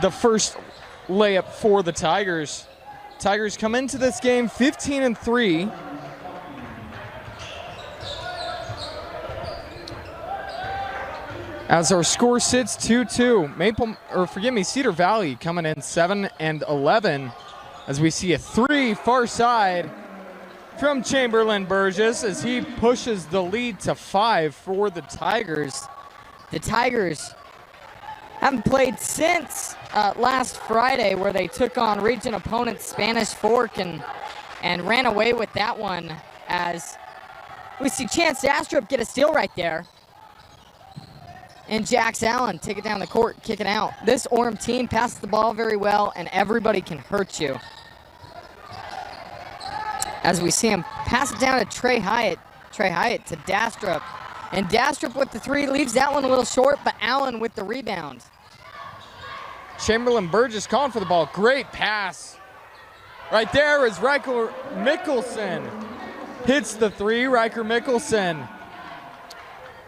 the first layup for the Tigers. Tigers come into this game 15-3. As our score sits 2-2. Cedar Valley coming in 7-11 as we see a three far side from Chamberlain Burgess as he pushes the lead to 5 for the Tigers. The Tigers haven't played since last Friday, where they took on region opponent Spanish Fork and ran away with that one, as we see Chance Astrup get a steal right there. And Jax Allen take it down the court, kick it out. This Orem team passes the ball very well, and everybody can hurt you. As we see him pass it down to Trey Hyatt. Trey Hyatt to Dastrup. And Dastrup with the three leaves that one a little short, but Allen with the rebound. Chamberlain Burgess calling for the ball. Great pass. Right there is Riker Mickelson. Hits the three. Riker Mickelson,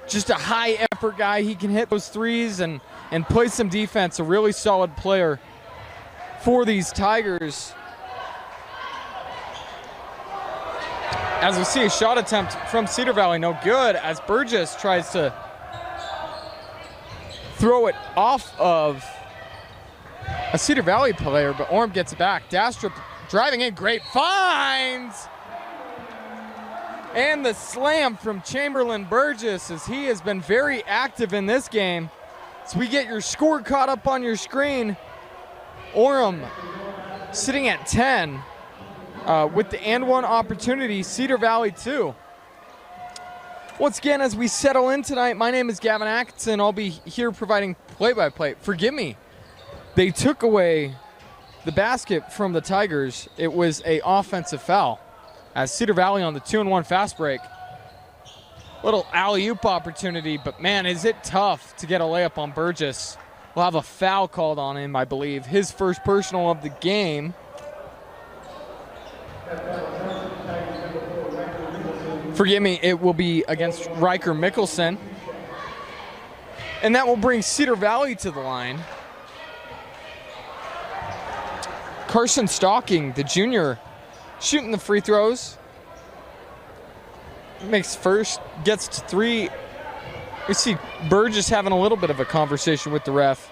just a high effort guy. He can hit those threes and play some defense. A really solid player for these Tigers. As we see a shot attempt from Cedar Valley, no good, as Burgess tries to throw it off of a Cedar Valley player, but Orem gets it back. Dastrup driving in, great finds! And the slam from Chamberlain Burgess, as he has been very active in this game. So we get your score caught up on your screen. Orem sitting at 10 with the and one opportunity, Cedar Valley 2. Once again, as we settle in tonight, my name is Gavin Atkinson. I'll be here providing play-by-play. Forgive me, they took away the basket from the Tigers. It was an offensive foul, as Cedar Valley on the 2-and-1 fast break. Little alley-oop opportunity, but man, is it tough to get a layup on Burgess. We'll have a foul called on him, I believe. His first personal of the game. Forgive me, it will be against Riker Mickelson. And that will bring Cedar Valley to the line. Carson Stocking, the junior, shooting the free throws. Makes first, gets to 3. We see Burgess having a little bit of a conversation with the ref.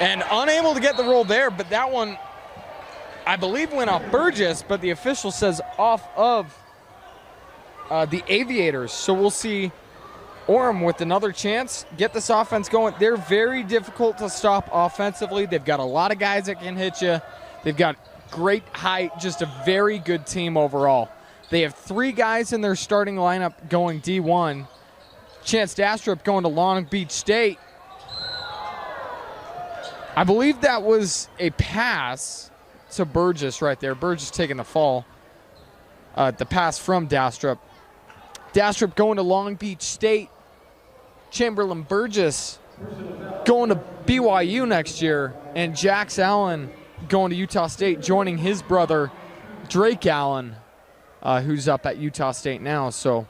And unable to get the roll there, but that one, I believe, went off Burgess, but the official says off of the Aviators. So we'll see Orem with another chance, get this offense going. They're very difficult to stop offensively. They've got a lot of guys that can hit you. They've got great height, just a very good team overall. They have 3 guys in their starting lineup going D1. Chance Dastrup going to Long Beach State. I believe that was a pass to Burgess right there. Burgess taking the fall. The pass from Dastrup. Dastrup going to Long Beach State. Chamberlain Burgess going to BYU next year. And Jax Allen going to Utah State, joining his brother, Drake Allen, who's up at Utah State now. So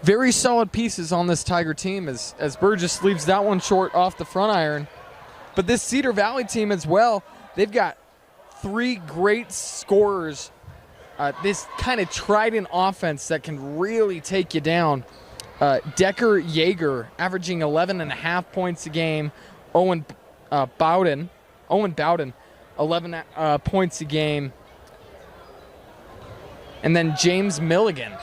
very solid pieces on this Tiger team as Burgess leaves that one short off the front iron. But this Cedar Valley team as well, they've got 3 great scorers. This kind of trident offense that can really take you down. Decker Yeager averaging 11.5 points a game. Owen Bowden, 11 points a game. And then James Milligan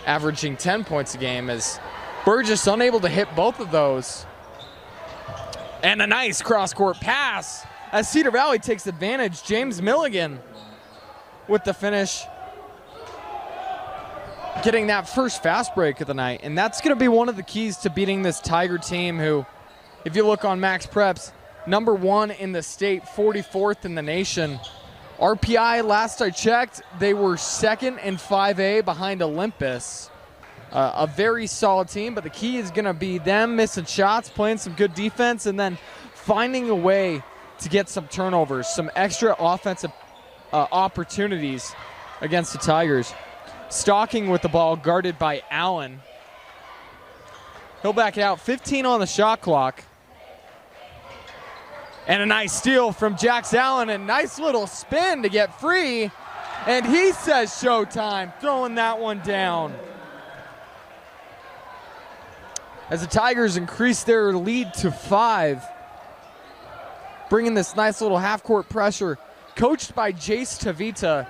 averaging 10 points a game, as Burgess unable to hit both of those. And a nice cross-court pass as Cedar Valley takes advantage. James Milligan with the finish, getting that first fast break of the night. And that's going to be one of the keys to beating this Tiger team, who, if you look on Max Preps, #1 in the state, 44th in the nation. RPI, last I checked, they were 2nd in 5A behind Olympus. A very solid team, but the key is going to be them missing shots, playing some good defense, and then finding a way to get some turnovers, some extra offensive opportunities against the Tigers. Stalking with the ball, guarded by Allen. He'll back it out. 15 on the shot clock. And a nice steal from Jax Allen. A nice little spin to get free. And he says showtime, throwing that one down. As the Tigers increase their lead to 5. Bringing this nice little half-court pressure. Coached by Jace Tavita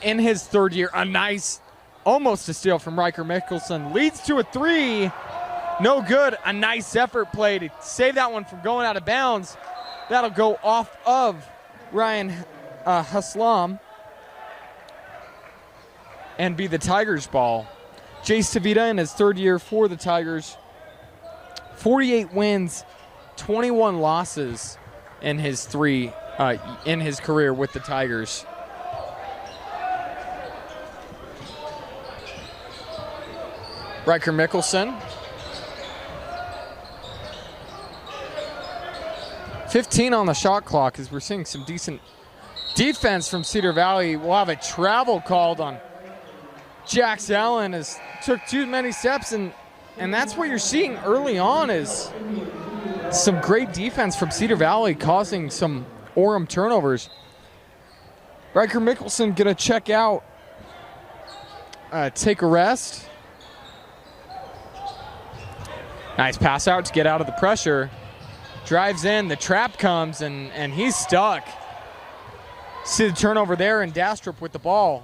in his 3rd year. A nice, almost a steal from Riker Mickelson. Leads to a 3. No good. A nice effort play to save that one from going out of bounds. That'll go off of Ryan Haslam and be the Tigers' ball. Jace Tavita in his 3rd year for the Tigers. 48 wins, 21 losses in his career with the Tigers. Riker Mickelson. 15 on the shot clock as we're seeing some decent defense from Cedar Valley. We'll have a travel called on Jax Allen as took too many steps, and that's what you're seeing early on is some great defense from Cedar Valley causing some Orem turnovers. Riker Mickelson gonna check out, take a rest. Nice pass out to get out of the pressure. Drives in, the trap comes, and he's stuck. See the turnover there, and Dastrup with the ball.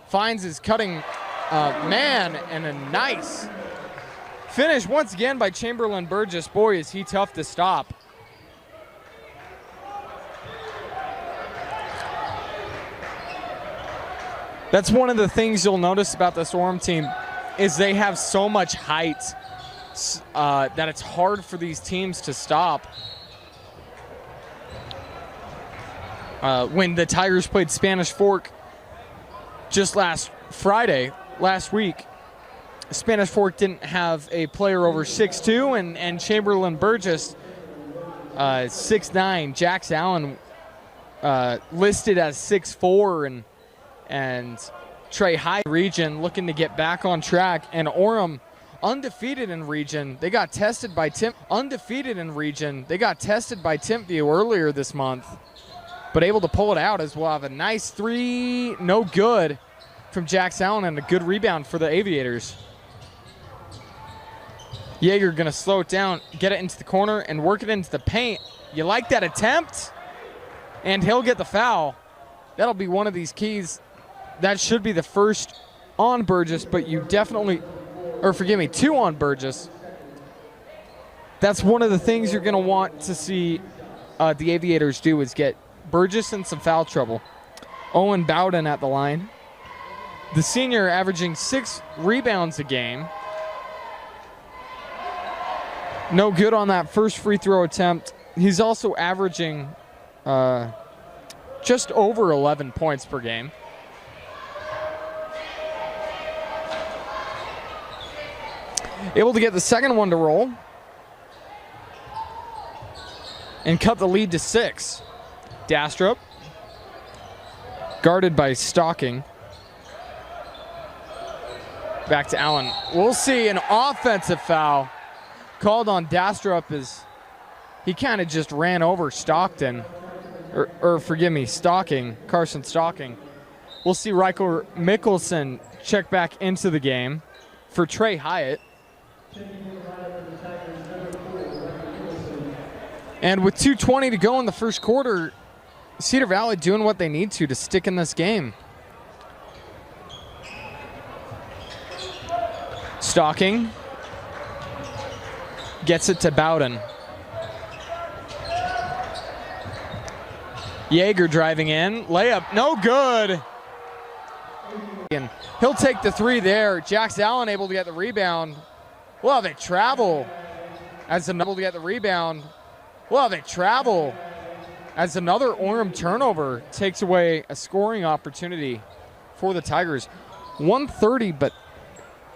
Finds his cutting man, and a nice finish once again by Chamberlain Burgess. Boy, is he tough to stop. That's one of the things you'll notice about this Orem team is they have so much height that it's hard for these teams to stop. When the Tigers played Spanish Fork just last week, Spanish Fork didn't have a player over 6'2", and Chamberlain Burgess 6'9". Jax Allen listed as 6'4", and Trey High region looking to get back on track, and Orem undefeated in region. They got tested by Timpview earlier this month, but able to pull it out as we'll have a nice 3, no good from Jax Allen, and a good rebound for the Aviators. Yeager gonna slow it down, get it into the corner, and work it into the paint. You like that attempt? And he'll get the foul. That'll be one of these keys. That should be the first on Burgess, but you definitely, or forgive me, 2 on Burgess. That's one of the things you're gonna want to see the Aviators do is get Burgess in some foul trouble. Owen Bowden at the line. The senior averaging 6 rebounds a game. No good on that first free throw attempt. He's also averaging just over 11 points per game. Able to get the second one to roll and cut the lead to 6. Dastrup, guarded by Stocking. Back to Allen. We'll see an offensive foul called on Dastrup as he kind of just ran over Stockton, or forgive me, Stocking, Carson Stocking. We'll see Riker Mickelson check back into the game for Trey Hyatt. And with 2:20 to go in the first quarter, Cedar Valley doing what they need to stick in this game. Stocking gets it to Bowden. Yeager driving in, layup, no good. And he'll take the 3 there. Jax Allen able to get the rebound. Well, they travel as another Orem turnover takes away a scoring opportunity for the Tigers. 130, but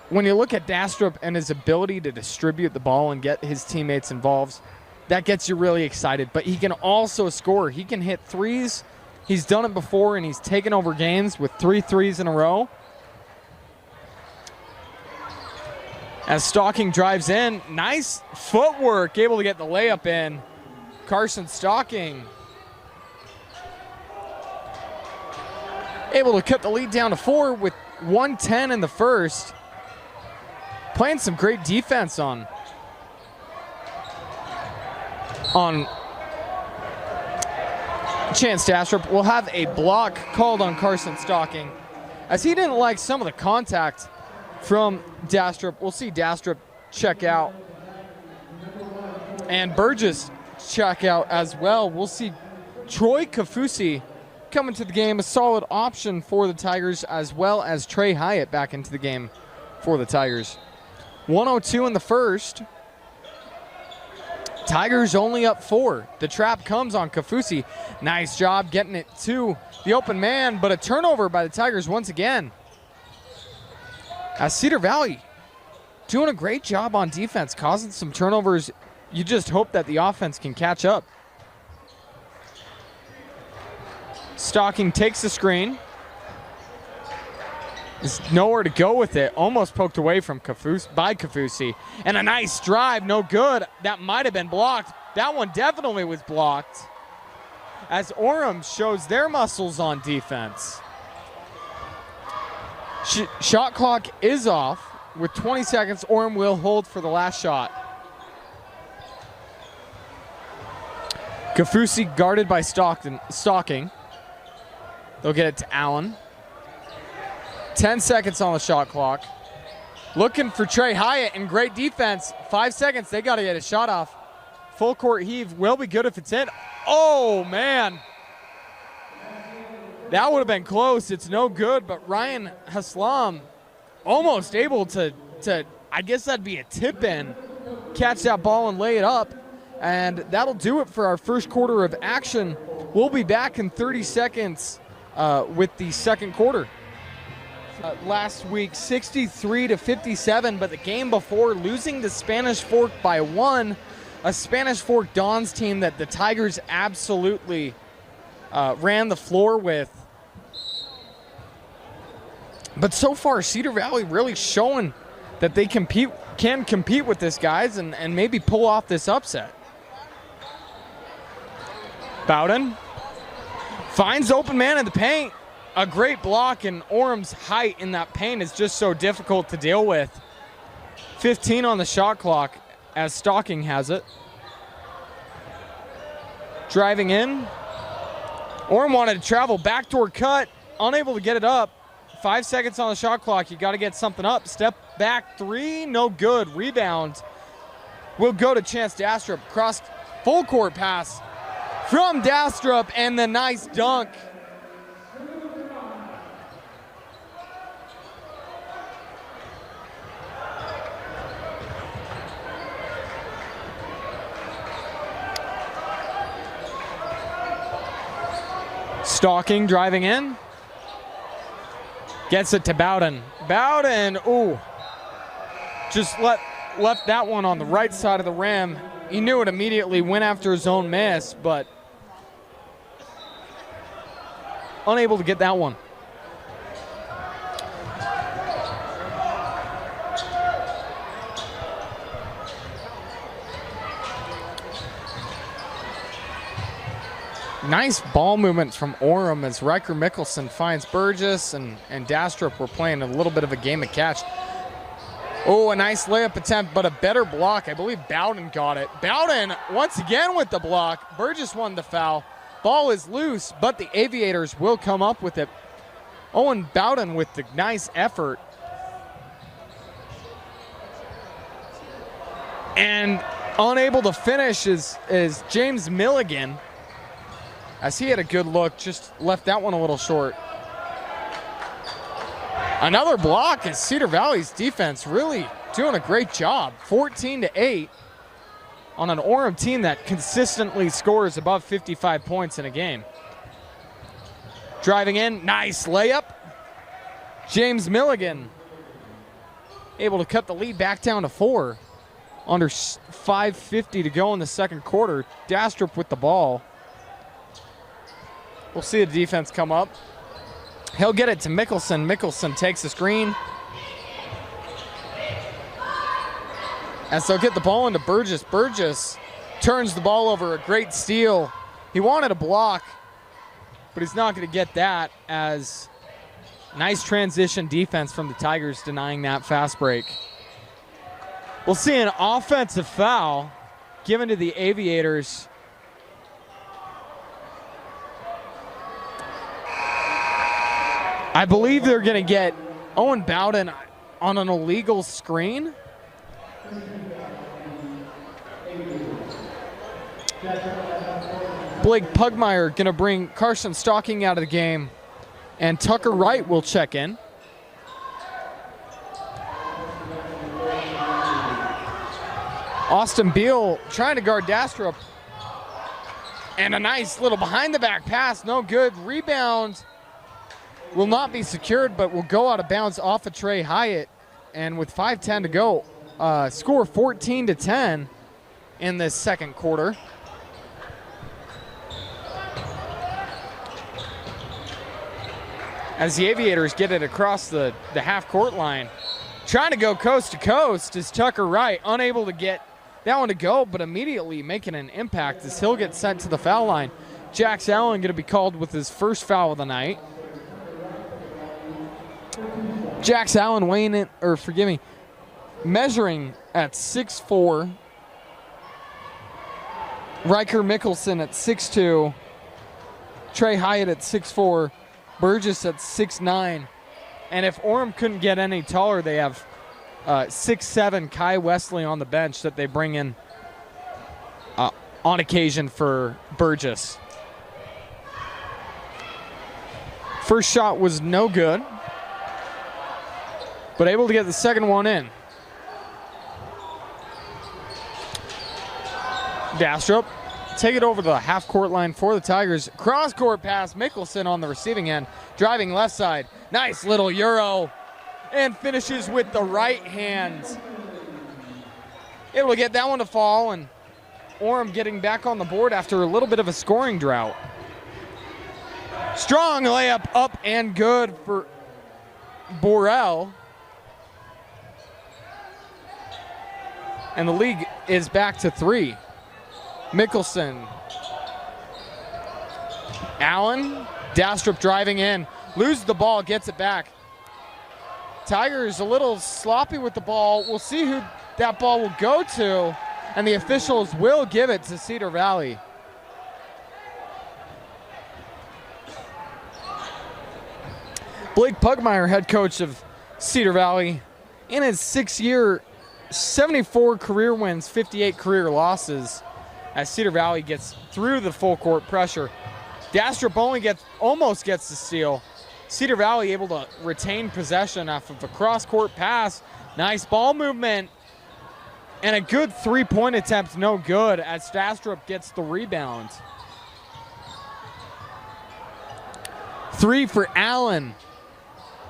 when you look at Dastrup and his ability to distribute the ball and get his teammates involved, that gets you really excited. But he can also score. He can hit threes. He's done it before, and he's taken over games with 3 threes in a row. As Stocking drives in, nice footwork, able to get the layup in. Carson Stocking able to cut the lead down to 4 with 1:10 in the first. Playing some great defense on Chance Dastrup. Will have a block called on Carson Stocking, as he didn't like some of the contact from Dastrup. We'll see Dastrup check out and Burgess check out as well. We'll see Troy Kafusi come into the game, a solid option for the Tigers, as well as Trey Hyatt back into the game for the Tigers. 1:02 in the first. Tigers only up 4. The trap comes on Kafusi. Nice job getting it to the open man, but a turnover by the Tigers once again. As Cedar Valley doing a great job on defense, causing some turnovers. You just hope that the offense can catch up. Stocking takes the screen. There's nowhere to go with it. Almost poked away from Kafusi. And a nice drive, no good. That might have been blocked. That one definitely was blocked, as Orem shows their muscles on defense. Shot clock is off with 20 seconds. Orem will hold for the last shot. Kafusi guarded by Stocking. They'll get it to Allen. 10 seconds on the shot clock. Looking for Trey Hyatt and great defense. 5 seconds, they got to get a shot off. Full court heave will be good if it's in. Oh, man. That would have been close. It's no good, but Ryan Haslam almost able to, I guess that'd be a tip in, catch that ball and lay it up. And that'll do it for our first quarter of action. We'll be back in 30 seconds with the second quarter. Last week, 63-57, but the game before, losing to Spanish Fork by 1. A Spanish Fork Dons team that the Tigers absolutely ran the floor with. But so far, Cedar Valley really showing that they can compete with this, guys, and maybe pull off this upset. Bowden finds open man in the paint. A great block, and Orem's height in that paint is just so difficult to deal with. 15 on the shot clock as Stocking has it. Driving in. Orem wanted to travel, backdoor cut, unable to get it up. 5 seconds on the shot clock. You got to get something up. Step back 3, no good. Rebound will go to Chance Dastrup. Cross full court pass from Dastrup, and the nice dunk. Stocking driving in. Gets it to Bowden. Bowden, ooh. Just left that one on the right side of the rim. He knew it immediately, went after his own miss, but unable to get that one. Nice ball movement from Orem as Riker Mickelson finds Burgess, and Dastrup were playing a little bit of a game of catch. Oh, a nice layup attempt, but a better block. I believe Bowden got it. Bowden once again with the block. Burgess won the foul. Ball is loose, but the Aviators will come up with it. Owen Bowden with the nice effort. And unable to finish is James Milligan, as he had a good look, just left that one a little short. Another block as Cedar Valley's defense really doing a great job. 14-8 on an Orem team that consistently scores above 55 points in a game. Driving in, nice layup. James Milligan able to cut the lead back down to 4. Under 5:50 to go in the second quarter. Dastrup with the ball. We'll see the defense come up. He'll get it to Mickelson. Mickelson takes the screen. As they'll get the ball into Burgess. Burgess turns the ball over, a great steal. He wanted a block, but he's not going to get that, as nice transition defense from the Tigers denying that fast break. We'll see an offensive foul given to the Aviators. I believe they're going to get Owen Bowden on an illegal screen. Blake Pugmire going to bring Carson Stocking out of the game, and Tucker Wright will check in. Austin Beal trying to guard Dastrup, and a nice little behind the back pass, no good. Rebound will not be secured, but will go out of bounds off of Trey Hyatt. And with 5:10 to go, score 14-10 in this second quarter. As the Aviators get it across the half-court line. Trying to go coast to coast is Tucker Wright, unable to get that one to go, but immediately making an impact as he'll get sent to the foul line. Jax Allen going to be called with his first foul of the night. Jax Allen measuring at 6'4". Riker Mickelson at 6'2". Trey Hyatt at 6'4". Burgess at 6'9". And if Orem couldn't get any taller, they have 6'7" Kai Wesley on the bench that they bring in on occasion for Burgess. First shot was no good, but able to get the second one in. Dastrup take it over the half-court line for the Tigers. Cross-court pass, Mickelson on the receiving end, driving left side. Nice little Euro, and finishes with the right hand. Able to get that one to fall, and Orem getting back on the board after a little bit of a scoring drought. Strong layup up and good for Borrell. And the league is back to 3. Mickelson. Allen. Dastrup driving in. Loses the ball, gets it back. Tigers a little sloppy with the ball. We'll see who that ball will go to, and the officials will give it to Cedar Valley. Blake Pugmire, head coach of Cedar Valley, in his 6-year, 74 career wins, 58 career losses, as Cedar Valley gets through the full court pressure. Dastrup almost gets the steal. Cedar Valley able to retain possession off of a cross-court pass. Nice ball movement. And a good three-point attempt, no good, as Dastrup gets the rebound. 3 for Allen.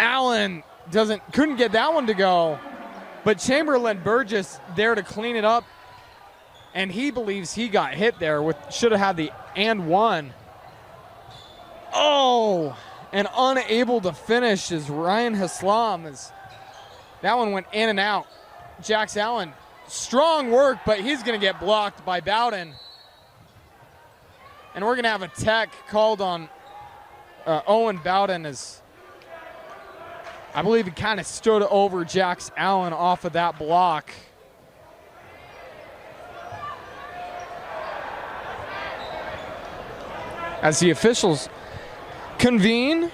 Allen couldn't get that one to go, but Chamberlain Burgess there to clean it up, and he believes he got hit there should have had the and one. Oh, and unable to finish is Ryan Haslam, as that one went in and out. Jax Allen, strong work, but he's going to get blocked by Bowden. And we're going to have a tech called on Owen Bowden, as I believe he kind of stood over Jax Allen off of that block. As the officials convene.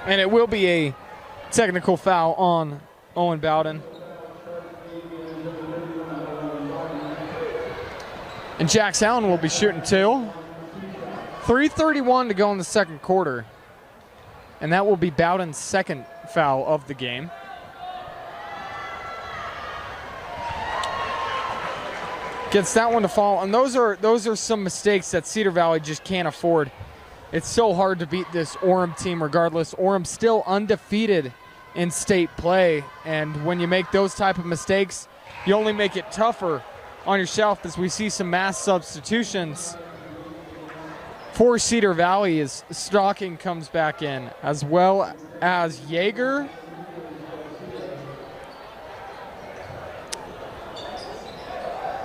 And it will be a technical foul on Owen Bowden. And Jax Allen will be shooting 2. 3:31 to go in the second quarter. And that will be Bowden's second foul of the game. Gets that one to fall, and those are some mistakes that Cedar Valley just can't afford. It's so hard to beat this Orem team regardless. Orem still undefeated in state play, and when you make those type of mistakes, you only make it tougher on yourself, as we see some mass substitutions. For Cedar Valley is Stocking comes back in, as well as Yeager.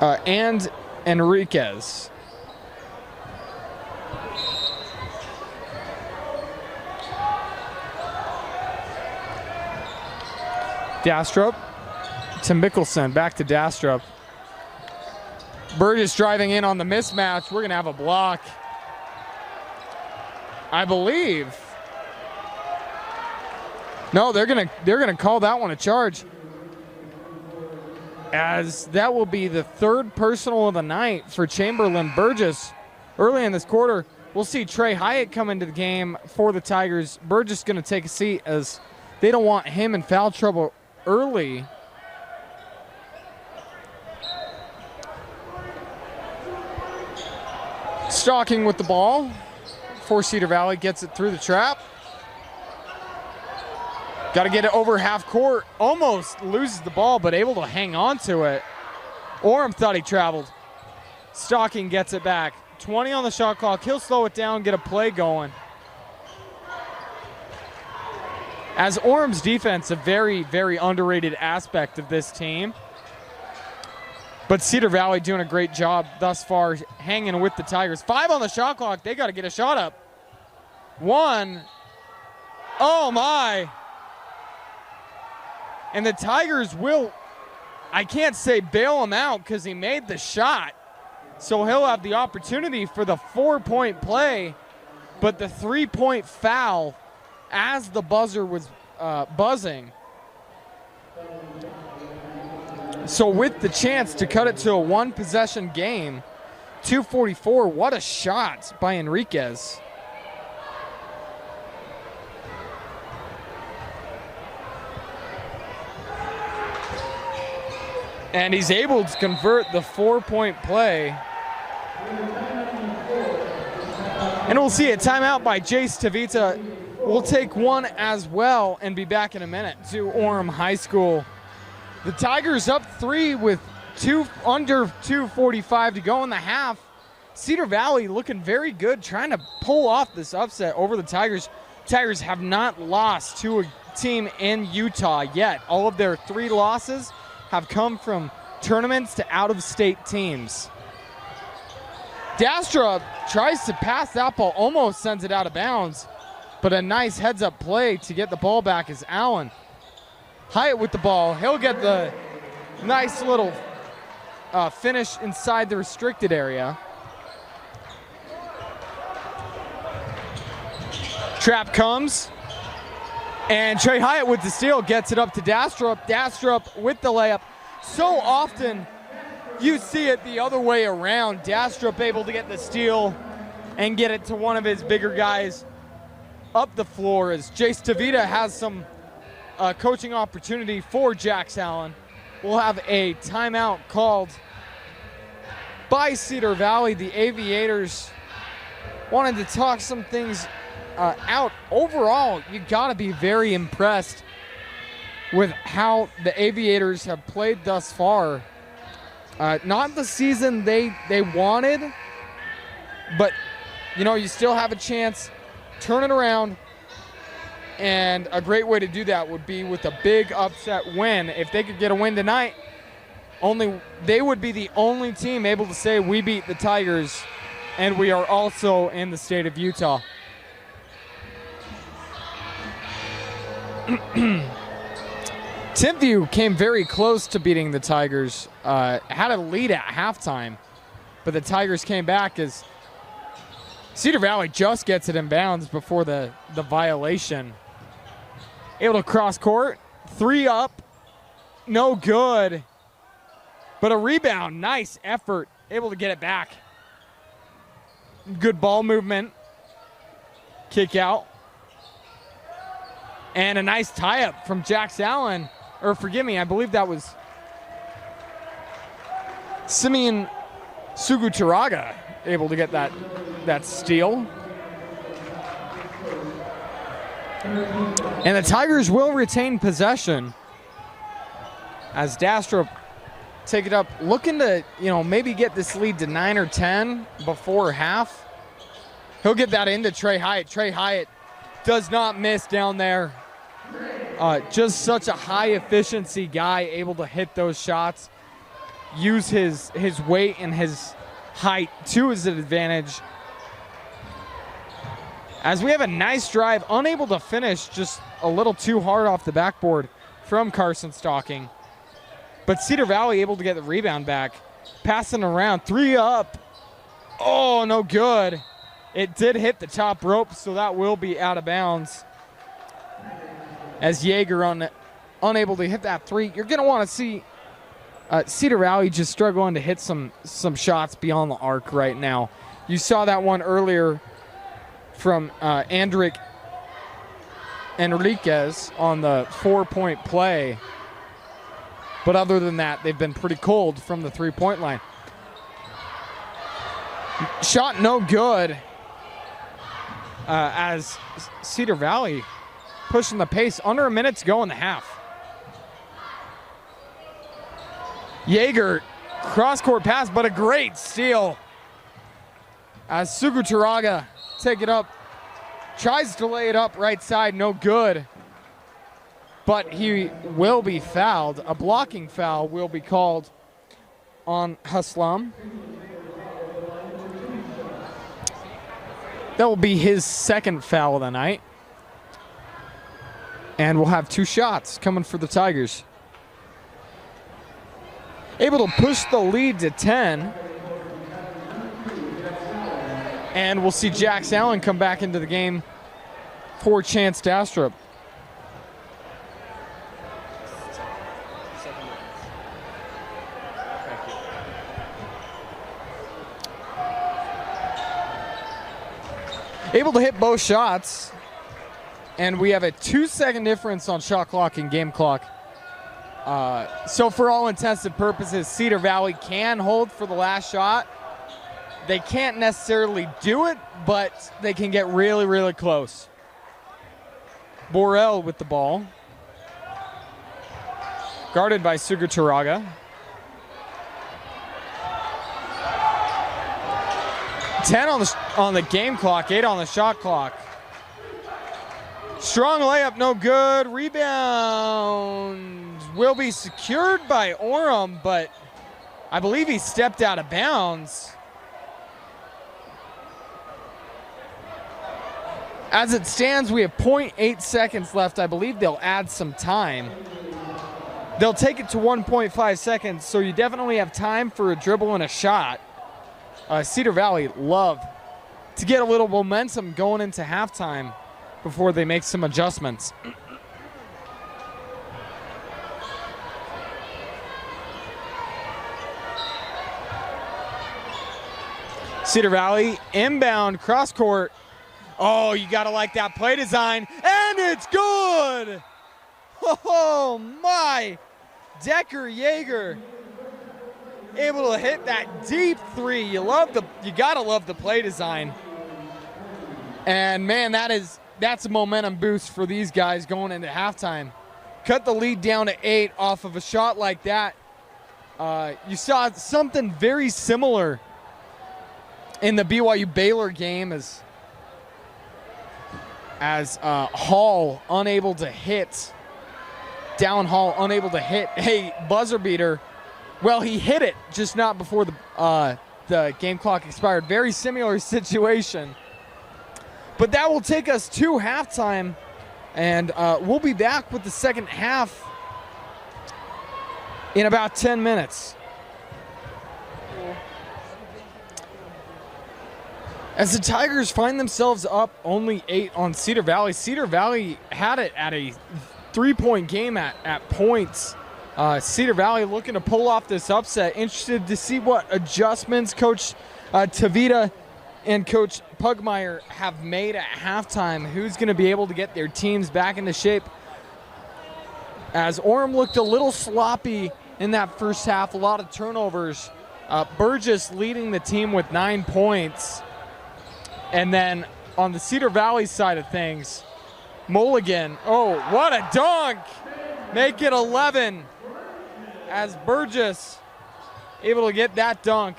And Enriquez. Dastrup to Mickelson, back to Dastrup. Burgess driving in on the mismatch. We're gonna have a block, I believe. No, they're gonna call that one a charge, as that will be the third personal of the night for Chamberlain Burgess. Early in this quarter, we'll see Trey Hyatt come into the game for the Tigers. Burgess gonna take a seat, as they don't want him in foul trouble early. Stocking with the ball for Cedar Valley, gets it through the trap. Got to get it over half court. Almost loses the ball, but able to hang on to it. Orem thought he traveled. Stocking gets it back. 20 on the shot clock. He'll slow it down, get a play going. As Orem's defense, a very, very underrated aspect of this team. But Cedar Valley doing a great job thus far, hanging with the Tigers. 5 on the shot clock. They got to get a shot up. 1. Oh, my. And the Tigers will, I can't say bail him out because he made the shot. So he'll have the opportunity for the 4-point play. But the 3-point foul as the buzzer was buzzing. So with the chance to cut it to a 1-possession game, 2:44, what a shot by Enriquez. And he's able to convert the 4-point play. And we'll see a timeout by Jace Tavita. We'll take one as well and be back in a minute to Orem High School. The Tigers up 3 with under 2:45 to go in the half. Cedar Valley looking very good, trying to pull off this upset over the Tigers. Tigers have not lost to a team in Utah yet. All of their 3 losses have come from tournaments to out-of-state teams. Dastrup tries to pass that ball, almost sends it out of bounds, but a nice heads-up play to get the ball back is Allen. Hyatt with the ball. He'll get the nice little finish inside the restricted area. Trap comes. And Trey Hyatt with the steal gets it up to Dastrup. Dastrup with the layup. So often you see it the other way around. Dastrup able to get the steal and get it to one of his bigger guys up the floor, as Jace Tavita has some coaching opportunity for Jax Allen. We'll have a timeout called by Cedar Valley. The Aviators wanted to talk some things out. Overall, you got to be very impressed with how the Aviators have played thus far. Not the season they wanted, but you know, you still have a chance. Turn it around. And a great way to do that would be with a big upset win. If they could get a win tonight, they would be the only team able to say we beat the Tigers, and we are also in the state of Utah. Timpview came very close to beating the Tigers, had a lead at halftime, but the Tigers came back as Cedar Valley just gets it in bounds before the violation. Able to cross court, 3 up, no good, but a rebound, nice effort, able to get it back. Good ball movement, kick out, and a nice tie-up from Jax Allen, or forgive me, I believe that was Simeon Sugutaraga able to get that steal. And the Tigers will retain possession as Dastrup take it up, looking to, maybe get this lead to 9 or 10 before half. He'll get that into Trey Hyatt. Trey Hyatt does not miss down there. Just such a high efficiency guy, able to hit those shots, use his weight and his height to his advantage. As we have a nice drive, unable to finish, just a little too hard off the backboard from Carson Stocking. But Cedar Valley able to get the rebound back. Passing around, 3 up. Oh, no good. It did hit the top rope, so that will be out of bounds. As Yeager unable to hit that 3. You're going to want to see Cedar Valley just struggling to hit some shots beyond the arc right now. You saw that one earlier from Andrick Enriquez on the 4-point play. But other than that, they've been pretty cold from the 3-point line. Shot no good as Cedar Valley pushing the pace. Under a minute to go in the half. Yeager, cross-court pass, but a great steal. As Suguturaga take it up, tries to lay it up right side, no good. But he will be fouled. A blocking foul will be called on Haslam. That will be his second foul of the night. And we'll have 2 shots coming for the Tigers. Able to push the lead to 10. And we'll see Jax Allen come back into the game for Chance Dastrup. Able to hit both shots. And we have a 2-second difference on shot clock and game clock. So for all intents and purposes, Cedar Valley can hold for the last shot. They can't necessarily do it, but they can get really, really close. Borrell with the ball. Guarded by Suguturaga. 10 on the game clock, 8 on the shot clock. Strong layup, no good. Rebound will be secured by Orem, but I believe he stepped out of bounds. As it stands, we have 0.8 seconds left. I believe they'll add some time. They'll take it to 1.5 seconds, so you definitely have time for a dribble and a shot. Cedar Valley love to get a little momentum going into halftime before they make some adjustments. Cedar Valley inbound cross court. Oh, you gotta like that play design, and it's good. Oh my, Decker Yeager able to hit that deep 3. You gotta love the play design. And man, that's a momentum boost for these guys going into halftime. Cut the lead down to 8 off of a shot like that. You saw something very similar in the BYU Baylor game as Hall unable to hit. Down Hall unable to hit a buzzer beater. Well, he hit it, just not before the game clock expired. Very similar situation. But that will take us to halftime, and we'll be back with the second half in about 10 minutes. As the Tigers find themselves up only 8 on Cedar Valley. Cedar Valley had it at a 3-point game at points. Cedar Valley looking to pull off this upset. Interested to see what adjustments Coach Tavita and Coach Pugmire have made at halftime. Who's going to be able to get their teams back into shape? As Orem looked a little sloppy in that first half, a lot of turnovers. Burgess leading the team with 9 points. And then on the Cedar Valley side of things, Mulligan, oh, what a dunk! Make it 11 as Burgess able to get that dunk.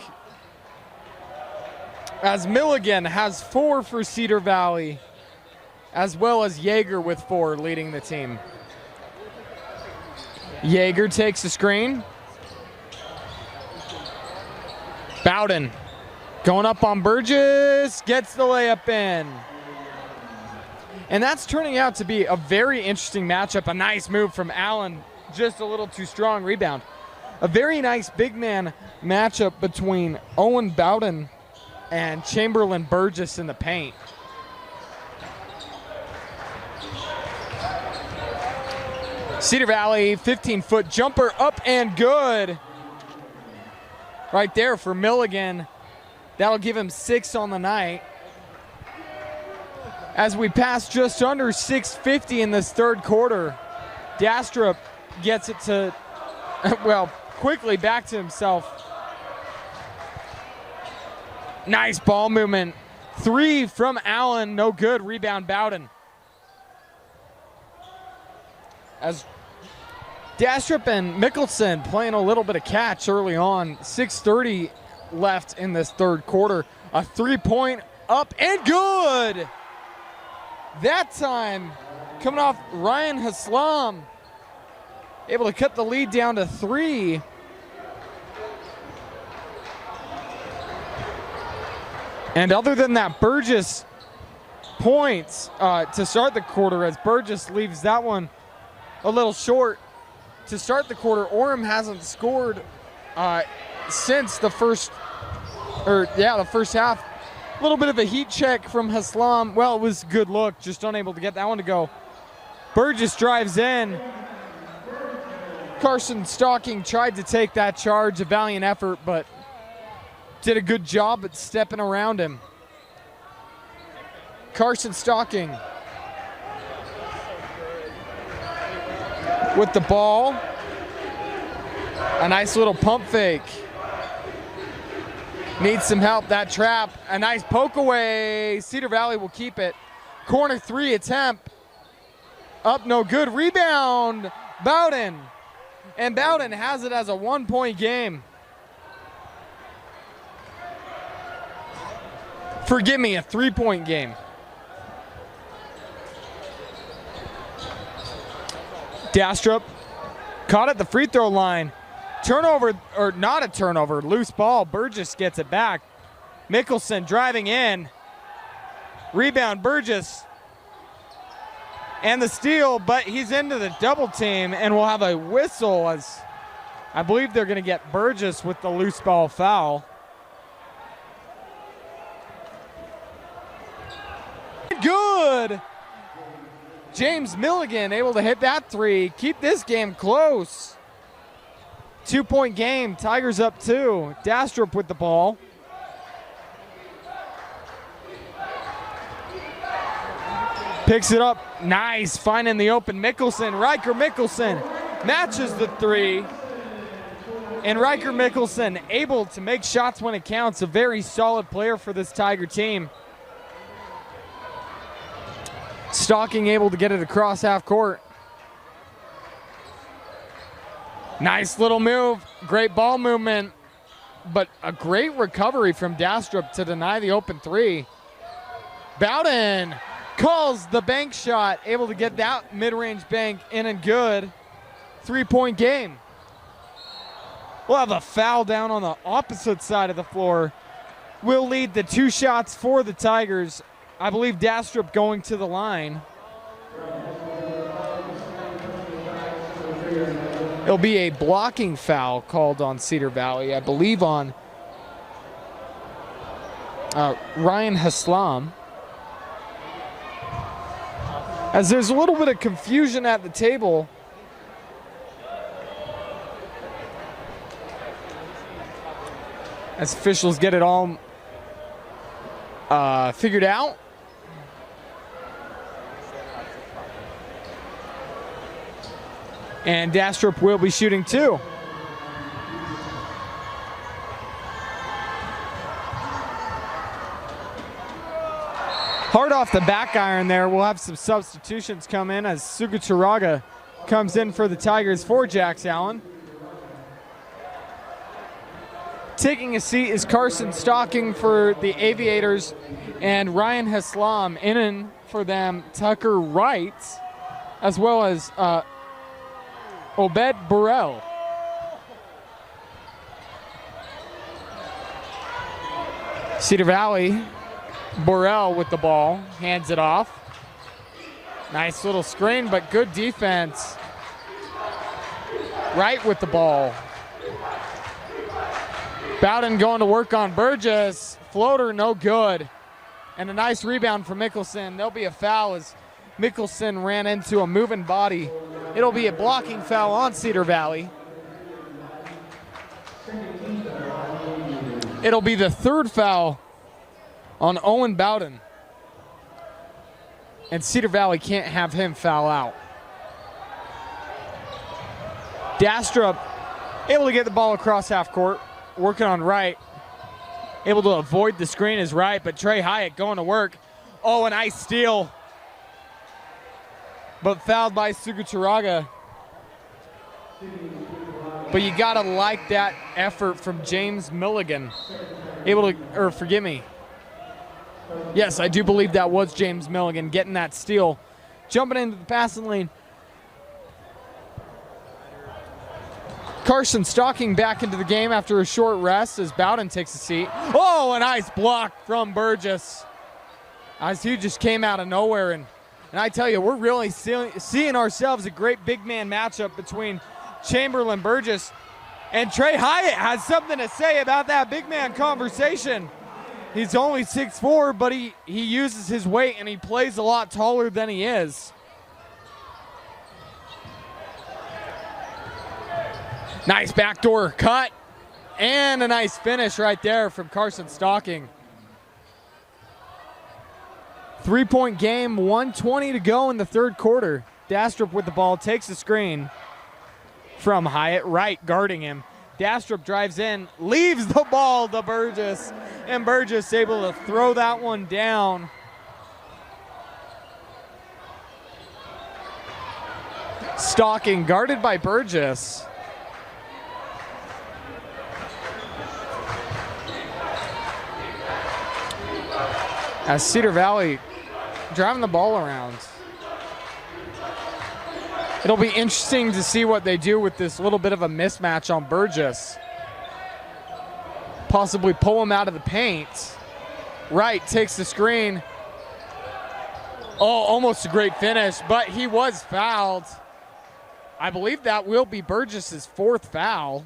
as Milligan has 4 for Cedar Valley, as well as Yeager with 4 leading the team. Yeager takes the screen. Bowden going up on Burgess, gets the layup in. And that's turning out to be a very interesting matchup. A nice move from Allen, just a little too strong rebound. A very nice big man matchup between Owen Bowden and Chamberlain Burgess in the paint. Cedar Valley, 15-foot jumper up and good. Right there for Milligan. That'll give him 6 on the night. As we pass just under 6:50 in this third quarter, Dastrup gets it to, well, quickly back to himself. Nice ball movement. 3 from Allen, no good. Rebound Bowden. As Dastrup and Mickelson playing a little bit of catch early on. 6:30 left in this third quarter. A 3-point up and good. That time coming off Ryan Haslam. Able to cut the lead down to 3. And other than that, Burgess points to start the quarter, as Burgess leaves that one a little short to start the quarter. Orem hasn't scored since the first half. A little bit of a heat check from Haslam. Well, it was a good look, just unable to get that one to go. Burgess drives in. Carson Stocking tried to take that charge, a valiant effort, but did a good job at stepping around him. Carson Stocking with the ball. A nice little pump fake. Needs some help, that trap. A nice poke away. Cedar Valley will keep it. Corner 3 attempt. Up, no good. Rebound, Bowden. And Bowden has it as a 1-point game. Forgive me, a 3-point game. Dastrup caught at the free throw line. Turnover, or not a turnover, loose ball. Burgess gets it back. Mickelson driving in. Rebound, Burgess. And the steal, but he's into the double team, and we'll have a whistle, as I believe they're going to get Burgess with the loose ball foul. Good. James Milligan able to hit that 3. Keep this game close. 2-point game. Tigers up 2. Dastrup with the ball. Picks it up. Nice. Finding the open Mickelson. Riker Mickelson matches the 3. And Riker Mickelson able to make shots when it counts. A very solid player for this Tiger team. Stocking able to get it across half court. Nice little move. Great ball movement. But a great recovery from Dastrup to deny the open 3. Bowden calls the bank shot. Able to get that mid-range bank in and good. 3-point game. We'll have a foul down on the opposite side of the floor. Will lead the 2 shots for the Tigers. I believe Dastrup going to the line. It'll be a blocking foul called on Cedar Valley, I believe on Ryan Haslam. As there's a little bit of confusion at the table. As officials get it all figured out. And Dastrup will be shooting 2. Hard off the back iron there. We'll have some substitutions come in as Sugacharaga comes in for the Tigers for Jax Allen. Taking a seat is Carson Stocking for the Aviators, and Ryan Haslam in for them, Tucker Wright, as well as Obed Burrell. Cedar Valley, Burrell with the ball, hands it off. Nice little screen, but good defense. Wright with the ball. Bowden going to work on Burgess. Floater, no good. And a nice rebound for Mickelson. There'll be a foul as Mickelson ran into a moving body. It'll be a blocking foul on Cedar Valley. It'll be the third foul on Owen Bowden. And Cedar Valley can't have him foul out. Dastrup able to get the ball across half court. Working on Wright. Able to avoid the screen is Wright, but Trey Hyatt going to work. Oh, a nice steal. But fouled by Suguturaga. But you gotta like that effort from James Milligan. Able to, or forgive me. Yes, I do believe that was James Milligan getting that steal. Jumping into the passing lane. Carson Stocking back into the game after a short rest as Bowden takes a seat. Oh, a nice block from Burgess. As he just came out of nowhere. And I tell you, we're really seeing ourselves a great big man matchup between Chamberlain Burgess. And Trey Hyatt has something to say about that big man conversation. He's only 6'4", but he uses his weight and he plays a lot taller than he is. Nice backdoor cut and a nice finish right there from Carson Stocking. 3-point game, 1:20 to go in the third quarter. Dastrup with the ball, takes the screen from Hyatt. Wright guarding him. Dastrup drives in, leaves the ball to Burgess, and Burgess able to throw that one down. Stocking guarded by Burgess. As Cedar Valley driving the ball around. It'll be interesting to see what they do with this little bit of a mismatch on Burgess. Possibly pull him out of the paint. Wright takes the screen. Oh, almost a great finish, but he was fouled. I believe that will be Burgess's fourth foul.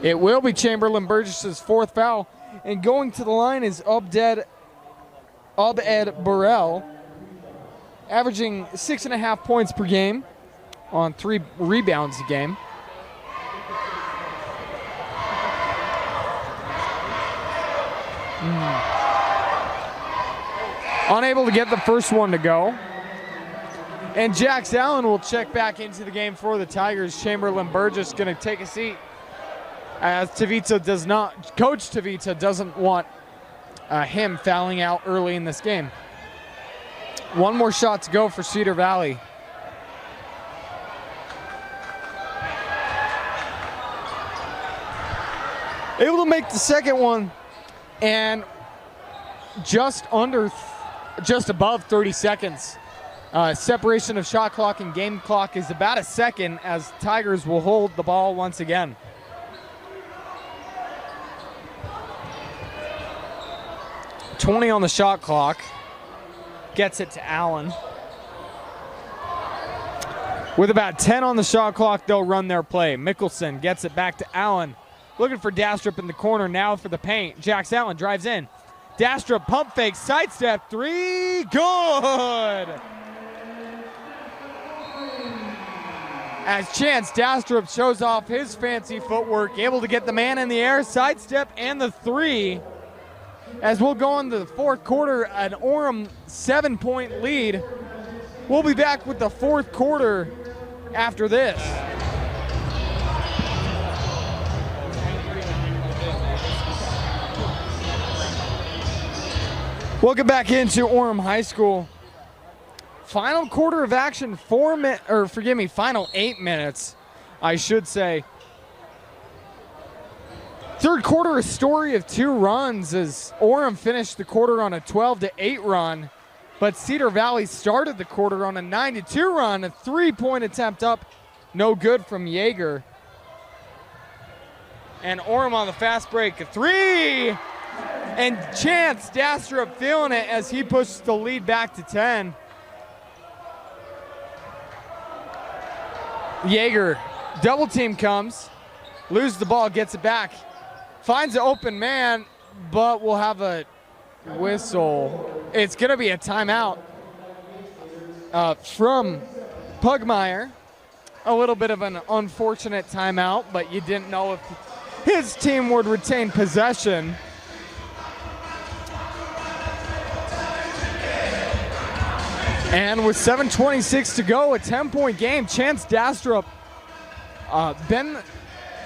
It will be Chamberlain Burgess's fourth foul. And going to the line is Obed Burrell, averaging 6.5 points per game on 3 rebounds a game. Unable to get the first one to go. And Jax Allen will check back into the game for the Tigers. Chamberlain Burgess going to take a seat, as Tavita does not, Coach Tavita doesn't want him fouling out early in this game. One more shot to go for Cedar Valley. Able to make the second one, and just above 30 seconds. Separation of shot clock and game clock is about a second, as Tigers will hold the ball once again. .20 on the shot clock. Gets it to Allen. With about 10 on the shot clock, they'll run their play. Mickelson gets it back to Allen. Looking for Dastrup in the corner now for the paint. Jax Allen drives in. Dastrup pump fake, sidestep, 3, good! As Chance Dastrup shows off his fancy footwork, able to get the man in the air, sidestep, and the 3. As we'll go into the fourth quarter, an Orem 7-point lead. We'll be back with the fourth quarter after this. Welcome back into Orem High School. Final quarter of action, final 8 minutes, I should say. Third quarter, a story of 2 runs as Orem finished the quarter on a 12-8 run, but Cedar Valley started the quarter on a 9-2 run, a 3-point attempt up, no good from Yeager. And Orem on the fast break, a 3, and Chance Dastrup feeling it as he pushes the lead back to 10. Yeager, double team comes, loses the ball, gets it back. Finds an open man, but we'll have a whistle. It's going to be a timeout from Pugmire. A little bit of an unfortunate timeout, but you didn't know if his team would retain possession. And with 7:26 to go, a 10-point game, Chance Dastrup been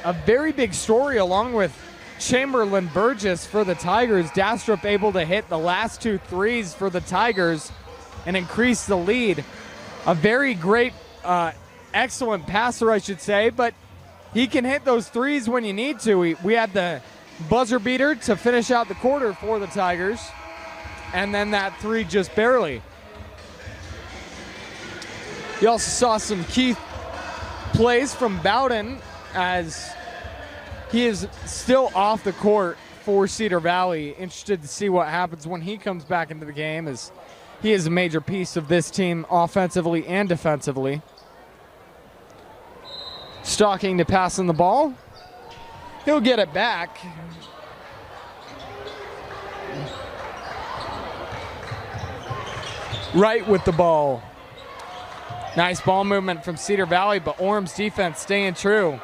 a very big story along with Chamberlain Burgess for the Tigers. Dastrup able to hit the last 2 threes for the Tigers and increase the lead. A very great, excellent passer, I should say, but he can hit those threes when you need to. We had the buzzer beater to finish out the quarter for the Tigers, and then that 3 just barely. You also saw some key plays from Bowden as he is still off the court for Cedar Valley. Interested to see what happens when he comes back into the game, as he is a major piece of this team offensively and defensively. Stalking to passing the ball. He'll get it back. Right with the ball. Nice ball movement from Cedar Valley, but Orem's defense staying true.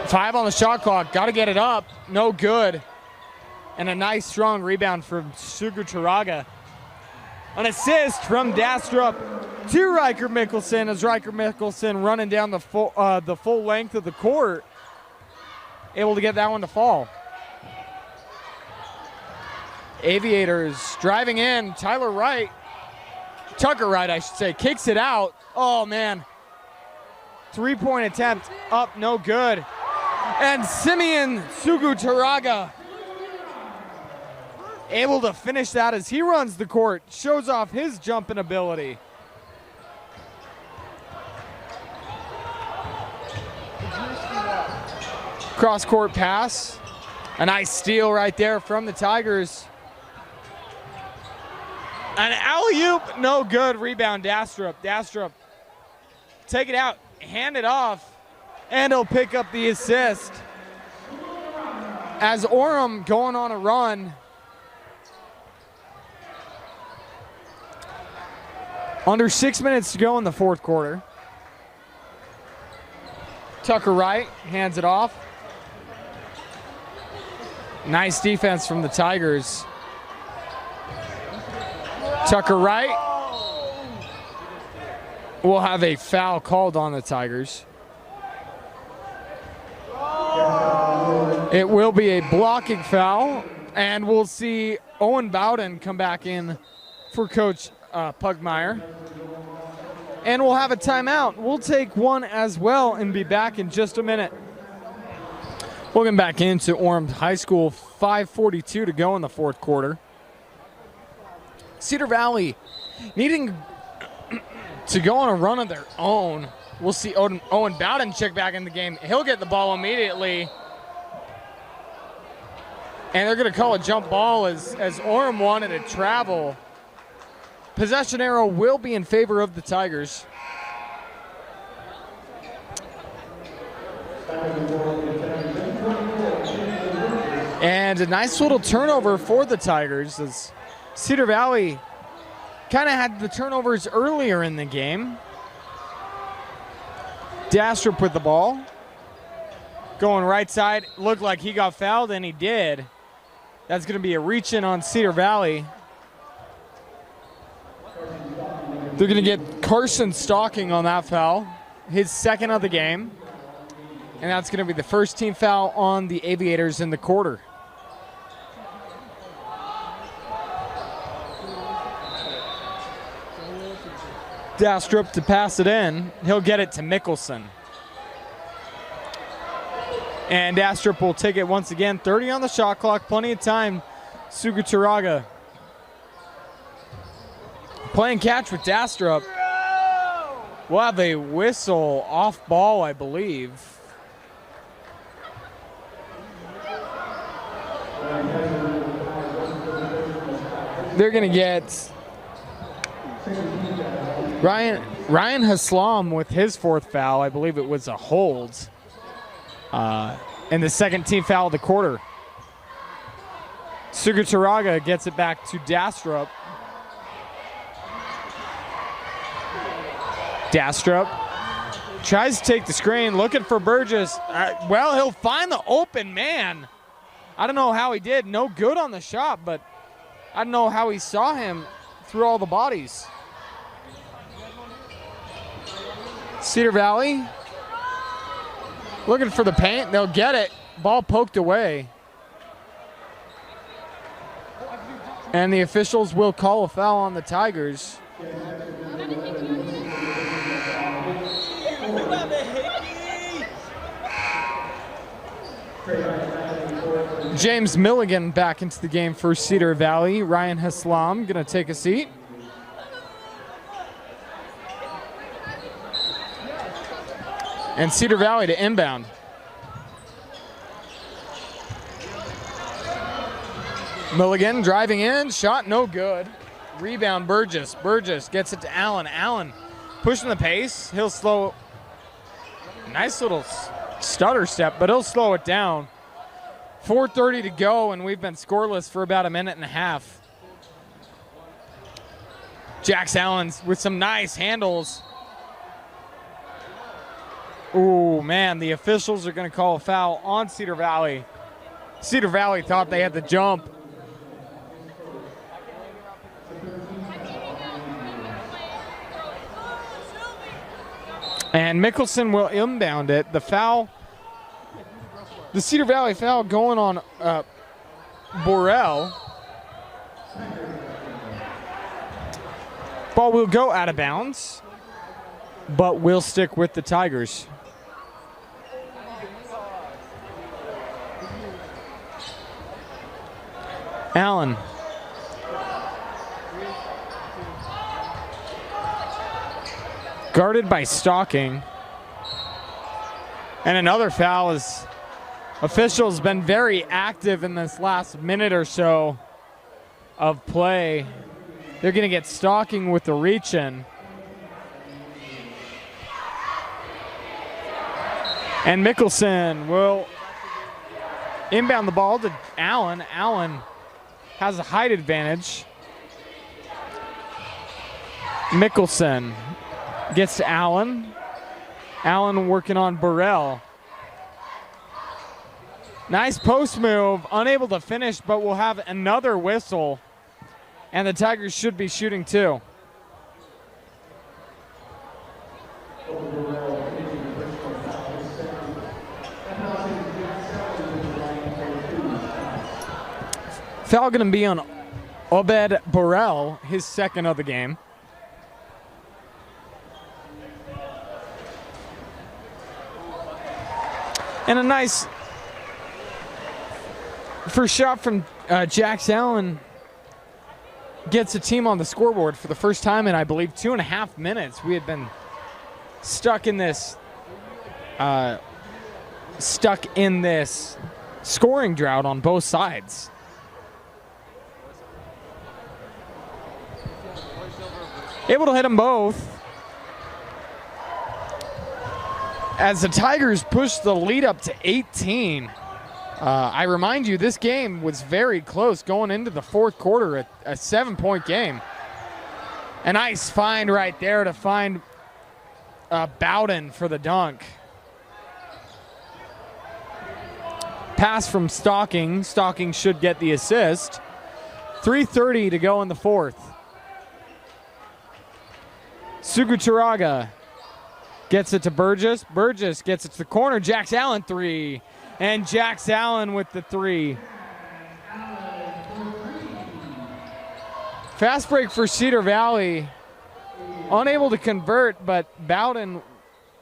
Five on the shot clock, got to get it up, no good. And a nice strong rebound from Suguturaga. An assist from Dastrup to Riker Mickelson as Riker Mickelson running down the full length of the court, able to get that one to fall. Aviators driving in, Tucker Wright, I should say, kicks it out. Oh man, 3-point attempt up, no good. And Simeon Suguturaga able to finish that as he runs the court, shows off his jumping ability. Cross-court pass, a nice steal right there from the Tigers. An alley-oop, no good. Rebound, Dastrup. Dastrup, take it out, hand it off, and he'll pick up the assist. As Orem going on a run. Under 6 minutes to go in the fourth quarter. Tucker Wright hands it off. Nice defense from the Tigers. Tucker Wright will have a foul called on the Tigers. It will be a blocking foul, and we'll see Owen Bowden come back in for Coach Pugmire. And we'll have a timeout. We'll take one as well and be back in just a minute. Welcome back into Orem High School, 5:42 to go in the fourth quarter. Cedar Valley needing to go on a run of their own. We'll see Owen Bowden check back in the game. He'll get the ball immediately. And they're going to call a jump ball as Orem wanted to travel. Possession arrow will be in favor of the Tigers. And a nice little turnover for the Tigers as Cedar Valley kind of had the turnovers earlier in the game. Dastrup with the ball. Going right side. Looked like he got fouled, and he did. That's going to be a reach-in on Cedar Valley. They're going to get Carson Stalking on that foul. His second of the game. And that's going to be the first team foul on the Aviators in the quarter. Dastrup to pass it in. He'll get it to Mickelson. And Dastrup will take it once again. 30 on the shot clock, plenty of time. Suguturaga playing catch with Dastrup. We'll have a whistle off ball, I believe. They're going to get Ryan Haslam with his fourth foul. I believe it was a hold. And the second team foul of the quarter. Suguturaga gets it back to Dastrup. Dastrup tries to take the screen, looking for Burgess. Well, he'll find the open man. I don't know how he did. No good on the shot, but I don't know how he saw him through all the bodies. Cedar Valley looking for the paint. They'll get it. Ball poked away. And the officials will call a foul on the Tigers. James Milligan back into the game for Cedar Valley. Ryan Haslam going to take a seat. And Cedar Valley to inbound. Milligan driving in, shot no good. Rebound Burgess. Burgess gets it to Allen. Allen pushing the pace. He'll slow. Nice little stutter step, but he'll slow it down. 4:30 to go, and we've been scoreless for about a minute and a half. Jax Allen with some nice handles. Ooh, man, the officials are going to call a foul on Cedar Valley. Cedar Valley thought they had the jump. And Mickelson will inbound it. The foul, the Cedar Valley foul going on Borrell. Ball will go out of bounds, but will stick with the Tigers. Allen. Guarded by Stocking. And another foul is officials been very active in this last minute or so of play. They're going to get Stocking with the reach in. And Mickelson will inbound the ball to Allen. Allen has a height advantage. Mickelson gets to Allen. Allen working on Burrell. Nice post move, unable to finish, but we'll have another whistle. And the Tigers should be shooting too. Foul going to be on Obed Burrell, his second of the game. And a nice first shot from Jax Allen gets a team on the scoreboard for the first time in, I believe, 2.5 minutes. We had been stuck in this scoring drought on both sides. Able to hit them both. As the Tigers push the lead up to 18. I remind you, this game was very close going into the fourth quarter, a 7-point game. A nice find right there to find Bowden for the dunk. Pass from Stocking. Stocking should get the assist. 3:30 to go in the fourth. Suguturaga gets it to Burgess. Burgess gets it to the corner. Jax Allen three. And Jax Allen with the three. Fast break for Cedar Valley. unable to convert, but Bowden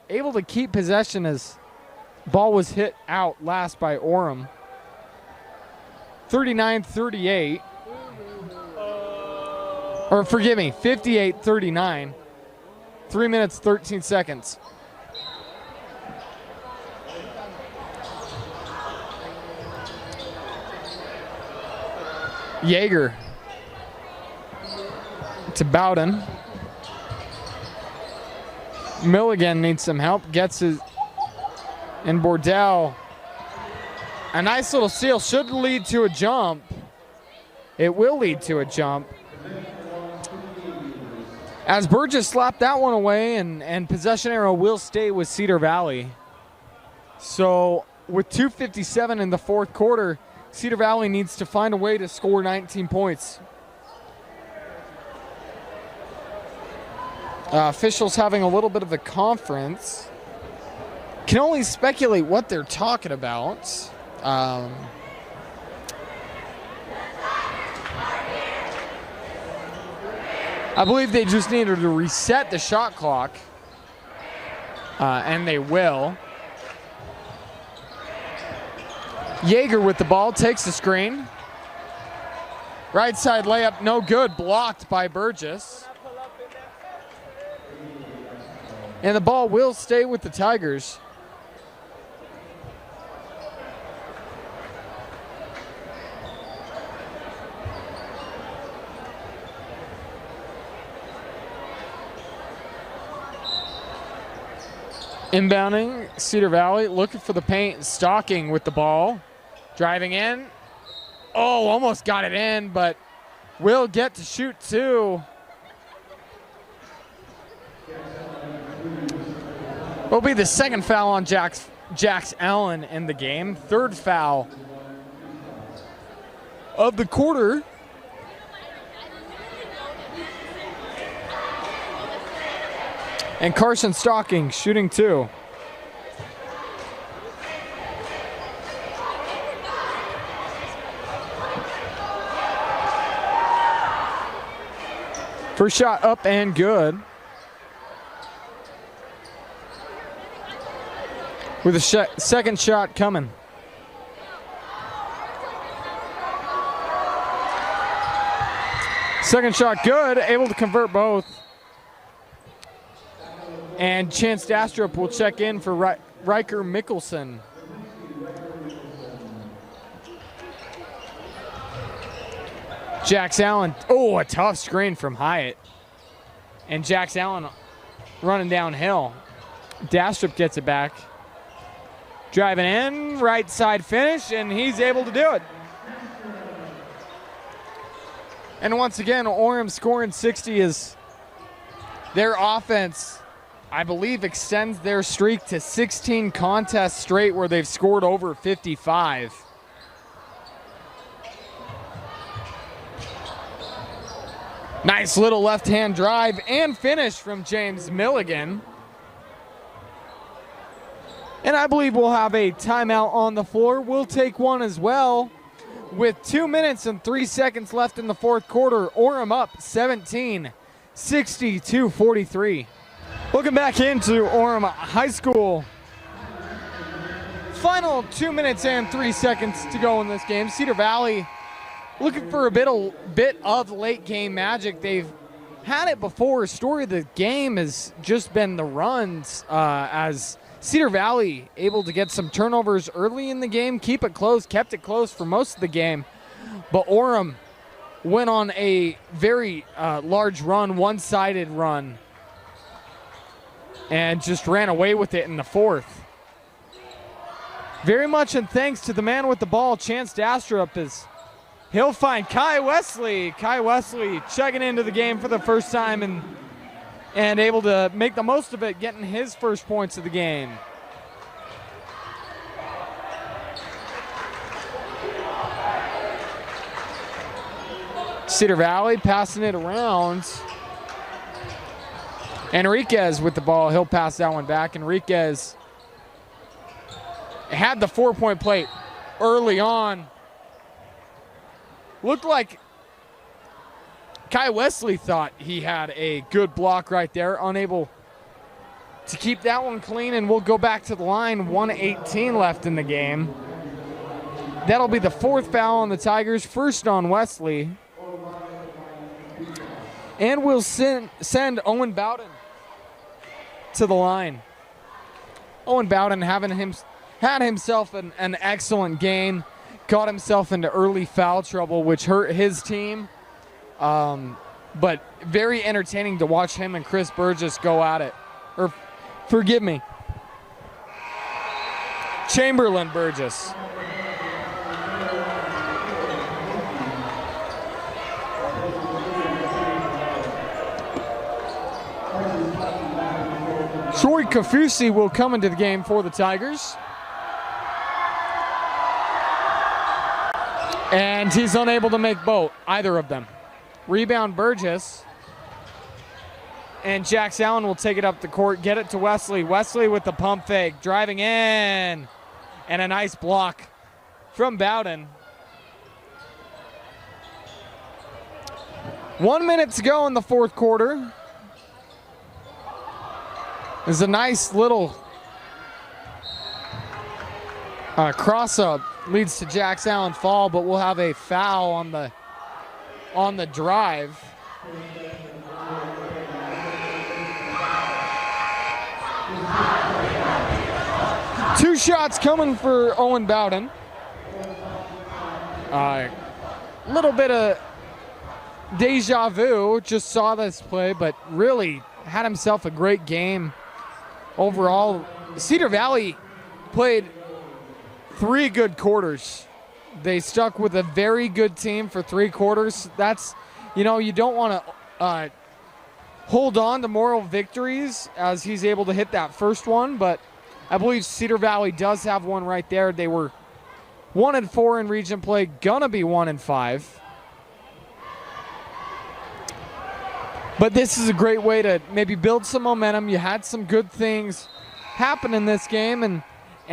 able to keep possession as ball was hit out last by Orem. 39-38. Or forgive me, 58-39. 3 minutes, 13 seconds. Yeager to Bowden. Milligan needs some help, gets his, and Bordell. A nice little steal, should lead to a jump. It will lead to a jump. As Burgess slapped that one away, and possession arrow will stay with Cedar Valley. So with 2:57 in the fourth quarter, Cedar Valley needs to find a way to score 19 points. Officials having a little bit of a conference. Can only speculate what they're talking about. I believe they just needed to reset the shot clock, and they will. Yeager with the ball, takes the screen. Right side layup, no good, blocked by Burgess. And the ball will stay with the Tigers. Inbounding, Cedar Valley looking for the paint, stalking with the ball. Driving in. Oh, almost got it in, but will get to shoot two. Will be the second foul on Jax Allen in the game. Third foul of the quarter. And Carson Stocking shooting two. First shot up and good. With a second shot coming. Second shot good, able to convert both. And Chance Dastrup will check in for Riker Mickelson. Jax Allen, oh, a tough screen from Hyatt. And Jax Allen running downhill. Dastrup gets it back. Driving in, right side finish, and he's able to do it. And once again, Orem scoring 60 is their offense, I believe, extends their streak to 16 contests straight where they've scored over 55. Nice little left-hand drive and finish from James Milligan. And I believe we'll have a timeout on the floor. We'll take one as well. With 2 minutes and 3 seconds left in the fourth quarter, Orem up 17, 62-43. Welcome back into Orem High School. Final 2 minutes and 3 seconds to go in this game. Cedar Valley looking for a bit of late game magic. They've had it before. Story of the game has just been the runs, as Cedar Valley able to get some turnovers early in the game, keep it close, kept it close for most of the game. But Orem went on a very large run, one-sided run, and just ran away with it in the fourth. Very much in thanks to the man with the ball, Chance Dastrup, is he'll find Kai Wesley. Kai Wesley checking into the game for the first time and able to make the most of it, getting his first points of the game. Cedar Valley passing it around. Enriquez with the ball. He'll pass that one back. Enriquez had the 4-point play early on. Looked like Kai Wesley thought he had a good block right there, unable to keep that one clean, and we'll go back to the line. 1:18 left in the game. That'll be the 4th foul on the Tigers, 1st on Wesley. And we'll send Owen Bowden to the line. Owen Bowden had himself an excellent game, got himself into early foul trouble, which hurt his team. But very entertaining to watch him and Chris Burgess go at it. Or, forgive me, Chamberlain Burgess. Troy Kafusi will come into the game for the Tigers. And he's unable to make either of them. Rebound Burgess. And Jax Allen will take it up the court, get it to Wesley. Wesley with the pump fake, driving in. And a nice block from Bowden. 1 minute to go in the 4th quarter. There's a nice little cross-up, leads to Jax Allen fall, but we'll have a foul on the drive. Two shots coming for Owen Bowden. Little bit of deja vu, just saw this play, but really had himself a great game. Overall, Cedar Valley played 3 good quarters. They stuck with a very good team for 3 quarters. That's, you don't want to hold on to moral victories as he's able to hit that first one, but I believe Cedar Valley does have one right there. They were 1-4 in region play, gonna be 1-5. But this is a great way to maybe build some momentum. You had some good things happen in this game, and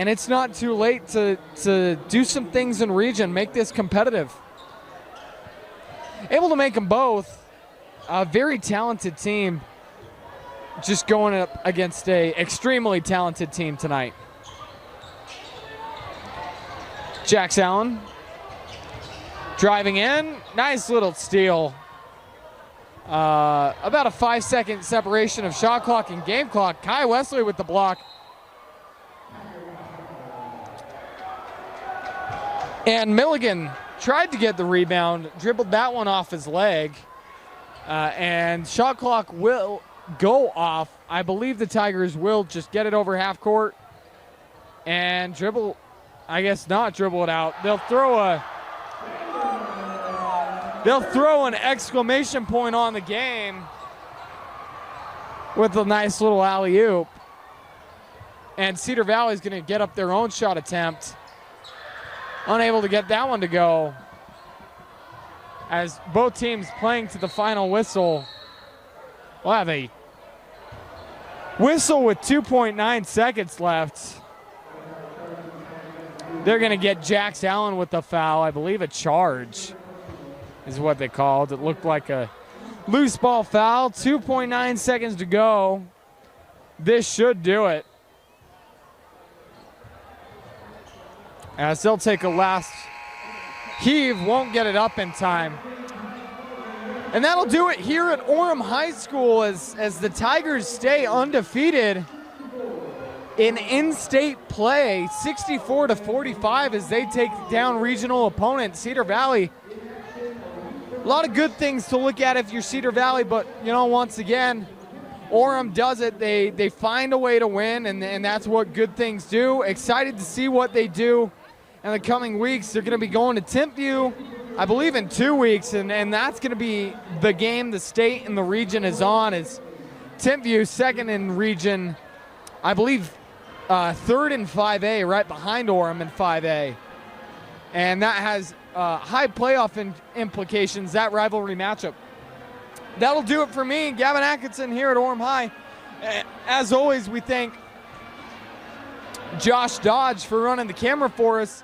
it's not too late to do some things in region, make this competitive. Able to make them both. A very talented team, just going up against a extremely talented team tonight. Jax Allen driving in, nice little steal. About a 5-second separation of shot clock and game clock. Kai Wesley with the block. And Milligan tried to get the rebound, dribbled that one off his leg. And shot clock will go off. I believe the Tigers will just get it over half court and dribble, I guess not dribble it out. They'll throw an exclamation point on the game with a nice little alley-oop. And Cedar Valley is going to get up their own shot attempt. Unable to get that one to go, as both teams playing to the final whistle. We'll have a whistle with 2.9 seconds left. They're going to get Jax Allen with the foul. I believe a charge is what they called. It looked like a loose ball foul. 2.9 seconds to go. This should do it, as they'll take a last heave, won't get it up in time. And that'll do it here at Orem High School as the Tigers stay undefeated in in-state play, 64-45 as they take down regional opponent Cedar Valley. A lot of good things to look at if you're Cedar Valley, but once again, Orem does it. They find a way to win, and that's what good things do. Excited to see what they do in the coming weeks. They're going to be going to Timpview, I believe, in 2 weeks, and that's going to be the game the state and the region is on. Is Timpview second in region, I believe, third in 5A, right behind Orem in 5A. And that has high playoff implications, that rivalry matchup. That'll do it for me, Gavin Atkinson here at Orem High. As always, we thank Josh Dodge for running the camera for us.